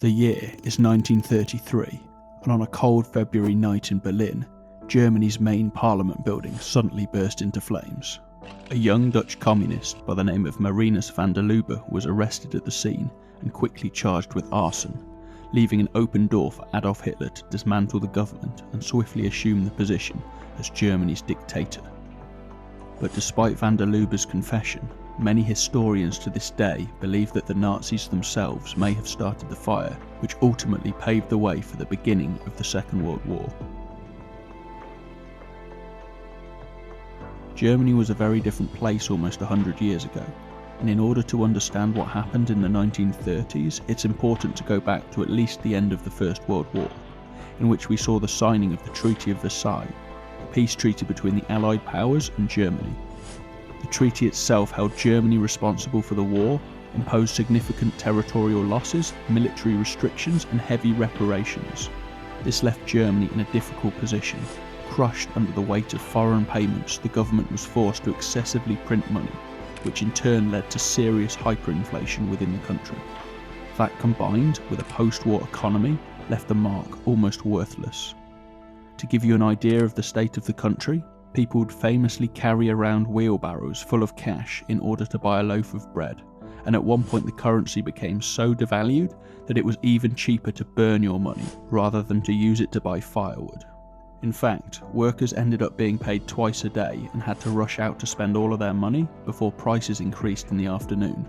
The year is 1933, and on a cold February night in Berlin, Germany's main parliament building suddenly burst into flames. A young Dutch communist by the name of Marinus van der Lubbe was arrested at the scene and quickly charged with arson, leaving an open door for Adolf Hitler to dismantle the government and swiftly assume the position as Germany's dictator. But despite van der Lubbe's confession, many historians to this day believe that the Nazis themselves may have started the fire, which ultimately paved the way for the beginning of the Second World War. Germany was a very different place almost 100 years ago, and in order to understand what happened in the 1930s, it's important to go back to at least the end of the First World War, in which we saw the signing of the Treaty of Versailles, a peace treaty between the Allied powers and Germany. The treaty itself held Germany responsible for the war, imposed significant territorial losses, military restrictions and heavy reparations. This left Germany in a difficult position. Crushed under the weight of foreign payments, the government was forced to excessively print money, which in turn led to serious hyperinflation within the country. That, combined with a post-war economy, left the mark almost worthless. To give you an idea of the state of the country, people would famously carry around wheelbarrows full of cash in order to buy a loaf of bread, and at one point the currency became so devalued that it was even cheaper to burn your money rather than to use it to buy firewood. In fact, workers ended up being paid twice a day and had to rush out to spend all of their money before prices increased in the afternoon.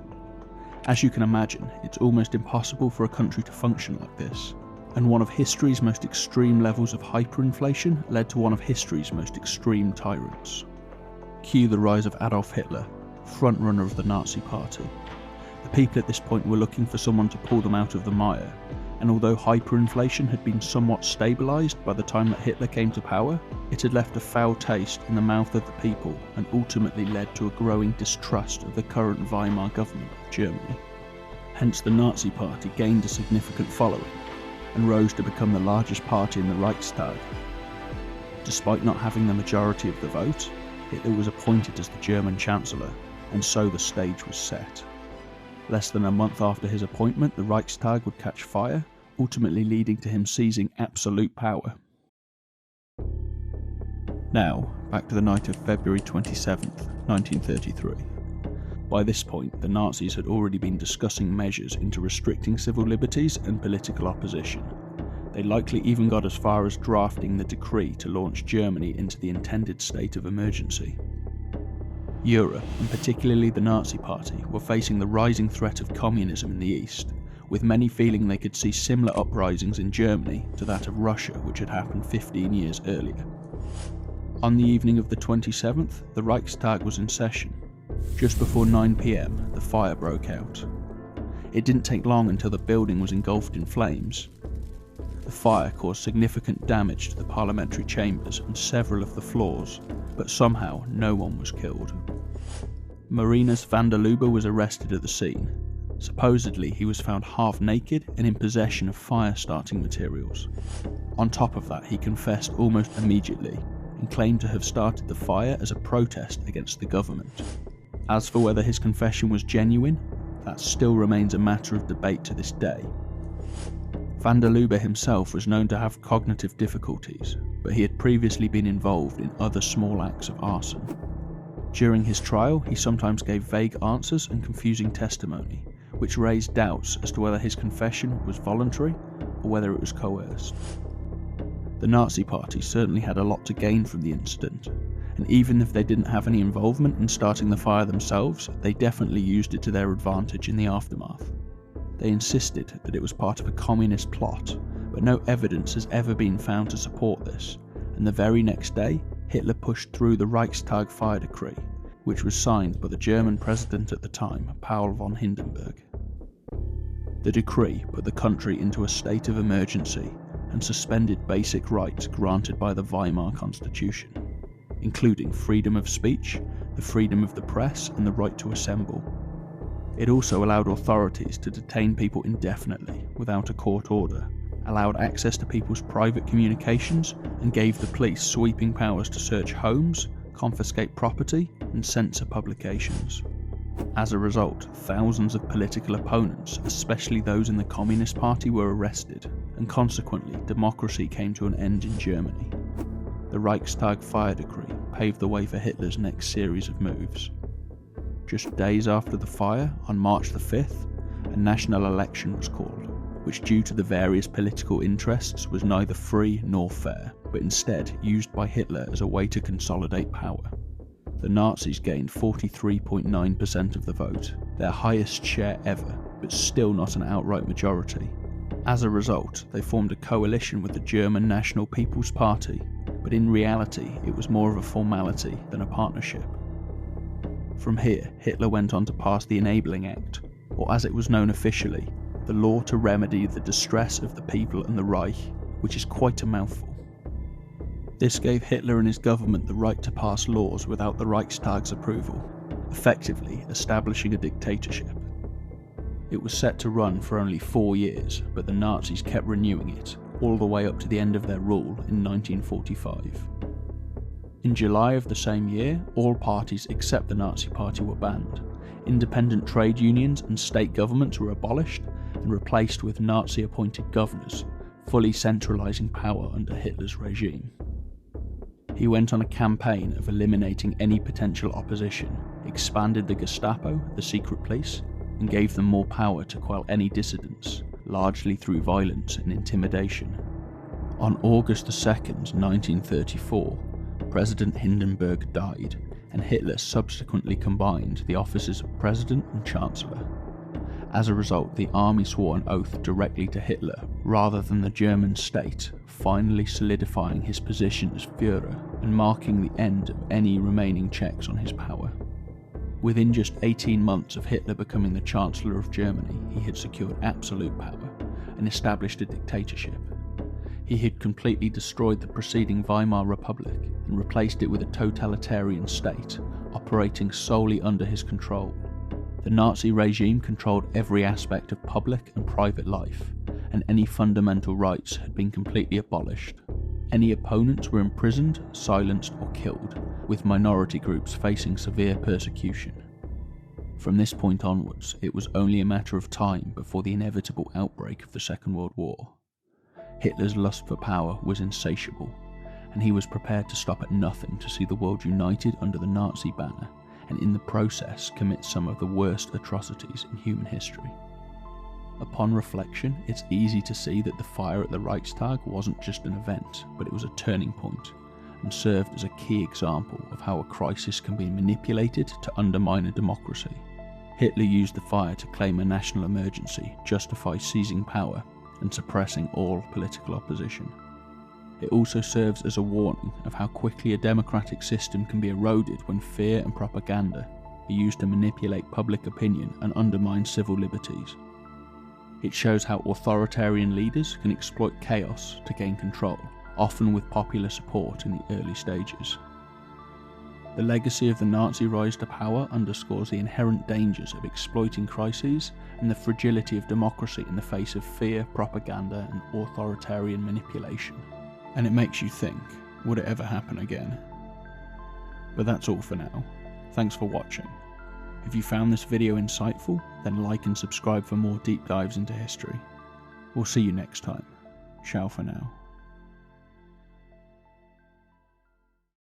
As you can imagine, it's almost impossible for a country to function like this, and one of history's most extreme levels of hyperinflation led to one of history's most extreme tyrants. Cue the rise of Adolf Hitler, frontrunner of the Nazi Party. The people at this point were looking for someone to pull them out of the mire, and although hyperinflation had been somewhat stabilised by the time that Hitler came to power, it had left a foul taste in the mouth of the people and ultimately led to a growing distrust of the current Weimar government of Germany. Hence the Nazi Party gained a significant following and rose to become the largest party in the Reichstag. Despite not having the majority of the vote, Hitler was appointed as the German Chancellor, and so the stage was set. Less than a month after his appointment, the Reichstag would catch fire, ultimately leading to him seizing absolute power. Now, back to the night of February 27th, 1933. By this point, the Nazis had already been discussing measures into restricting civil liberties and political opposition. They likely even got as far as drafting the decree to launch Germany into the intended state of emergency. Europe, and particularly the Nazi Party, were facing the rising threat of communism in the East, with many feeling they could see similar uprisings in Germany to that of Russia, which had happened 15 years earlier. On the evening of the 27th, the Reichstag was in session. Just before 9 PM, the fire broke out. It didn't take long until the building was engulfed in flames. The fire caused significant damage to the parliamentary chambers and several of the floors, but somehow no one was killed. Marinus van der Lubbe was arrested at the scene. Supposedly, he was found half naked and in possession of fire-starting materials. On top of that, he confessed almost immediately and claimed to have started the fire as a protest against the government. As for whether his confession was genuine, that still remains a matter of debate to this day. Van der Lubbe himself was known to have cognitive difficulties, but he had previously been involved in other small acts of arson. During his trial, he sometimes gave vague answers and confusing testimony, which raised doubts as to whether his confession was voluntary or whether it was coerced. The Nazi Party certainly had a lot to gain from the incident, and even if they didn't have any involvement in starting the fire themselves, they definitely used it to their advantage in the aftermath. They insisted that it was part of a communist plot, but no evidence has ever been found to support this, and the very next day, Hitler pushed through the Reichstag fire decree, which was signed by the German president at the time, Paul von Hindenburg. The decree put the country into a state of emergency and suspended basic rights granted by the Weimar Constitution, including freedom of speech, the freedom of the press, and the right to assemble. It also allowed authorities to detain people indefinitely without a court order, allowed access to people's private communications, and gave the police sweeping powers to search homes, confiscate property, and censor publications. As a result, thousands of political opponents, especially those in the Communist Party, were arrested, and consequently democracy came to an end in Germany. The Reichstag fire decree paved the way for Hitler's next series of moves. Just days after the fire, on March the 5th, a national election was called, which due to the various political interests was neither free nor fair, but instead used by Hitler as a way to consolidate power. The Nazis gained 43.9% of the vote, their highest share ever, but still not an outright majority. As a result, they formed a coalition with the German National People's Party, but in reality it was more of a formality than a partnership. From here, Hitler went on to pass the Enabling Act, or as it was known officially, the law to remedy the distress of the people and the Reich, which is quite a mouthful. This gave Hitler and his government the right to pass laws without the Reichstag's approval, effectively establishing a dictatorship. It was set to run for only 4 years, but the Nazis kept renewing it, all the way up to the end of their rule in 1945. In July of the same year, all parties except the Nazi Party were banned. Independent trade unions and state governments were abolished and replaced with Nazi-appointed governors, fully centralising power under Hitler's regime. He went on a campaign of eliminating any potential opposition, expanded the Gestapo, the secret police, and gave them more power to quell any dissidents, largely through violence and intimidation. On August 2nd, 1934, President Hindenburg died, and Hitler subsequently combined the offices of President and Chancellor. As a result, the army swore an oath directly to Hitler, rather than the German state, finally solidifying his position as Führer and marking the end of any remaining checks on his power. Within just 18 months of Hitler becoming the Chancellor of Germany, he had secured absolute power and established a dictatorship. He had completely destroyed the preceding Weimar Republic and replaced it with a totalitarian state, operating solely under his control. The Nazi regime controlled every aspect of public and private life, and any fundamental rights had been completely abolished. Any opponents were imprisoned, silenced, or killed, with minority groups facing severe persecution. From this point onwards, it was only a matter of time before the inevitable outbreak of the Second World War. Hitler's lust for power was insatiable, and he was prepared to stop at nothing to see the world united under the Nazi banner, and in the process commit some of the worst atrocities in human history. Upon reflection, it's easy to see that the fire at the Reichstag wasn't just an event, but it was a turning point, and served as a key example of how a crisis can be manipulated to undermine a democracy. Hitler used the fire to claim a national emergency, justify seizing power, and suppressing all political opposition. It also serves as a warning of how quickly a democratic system can be eroded when fear and propaganda are used to manipulate public opinion and undermine civil liberties. It shows how authoritarian leaders can exploit chaos to gain control, often with popular support in the early stages. The legacy of the Nazi rise to power underscores the inherent dangers of exploiting crises and the fragility of democracy in the face of fear, propaganda, and authoritarian manipulation. And it makes you think, would it ever happen again? But that's all for now. Thanks for watching. If you found this video insightful, then like and subscribe for more deep dives into history. We'll see you next time. Ciao for now.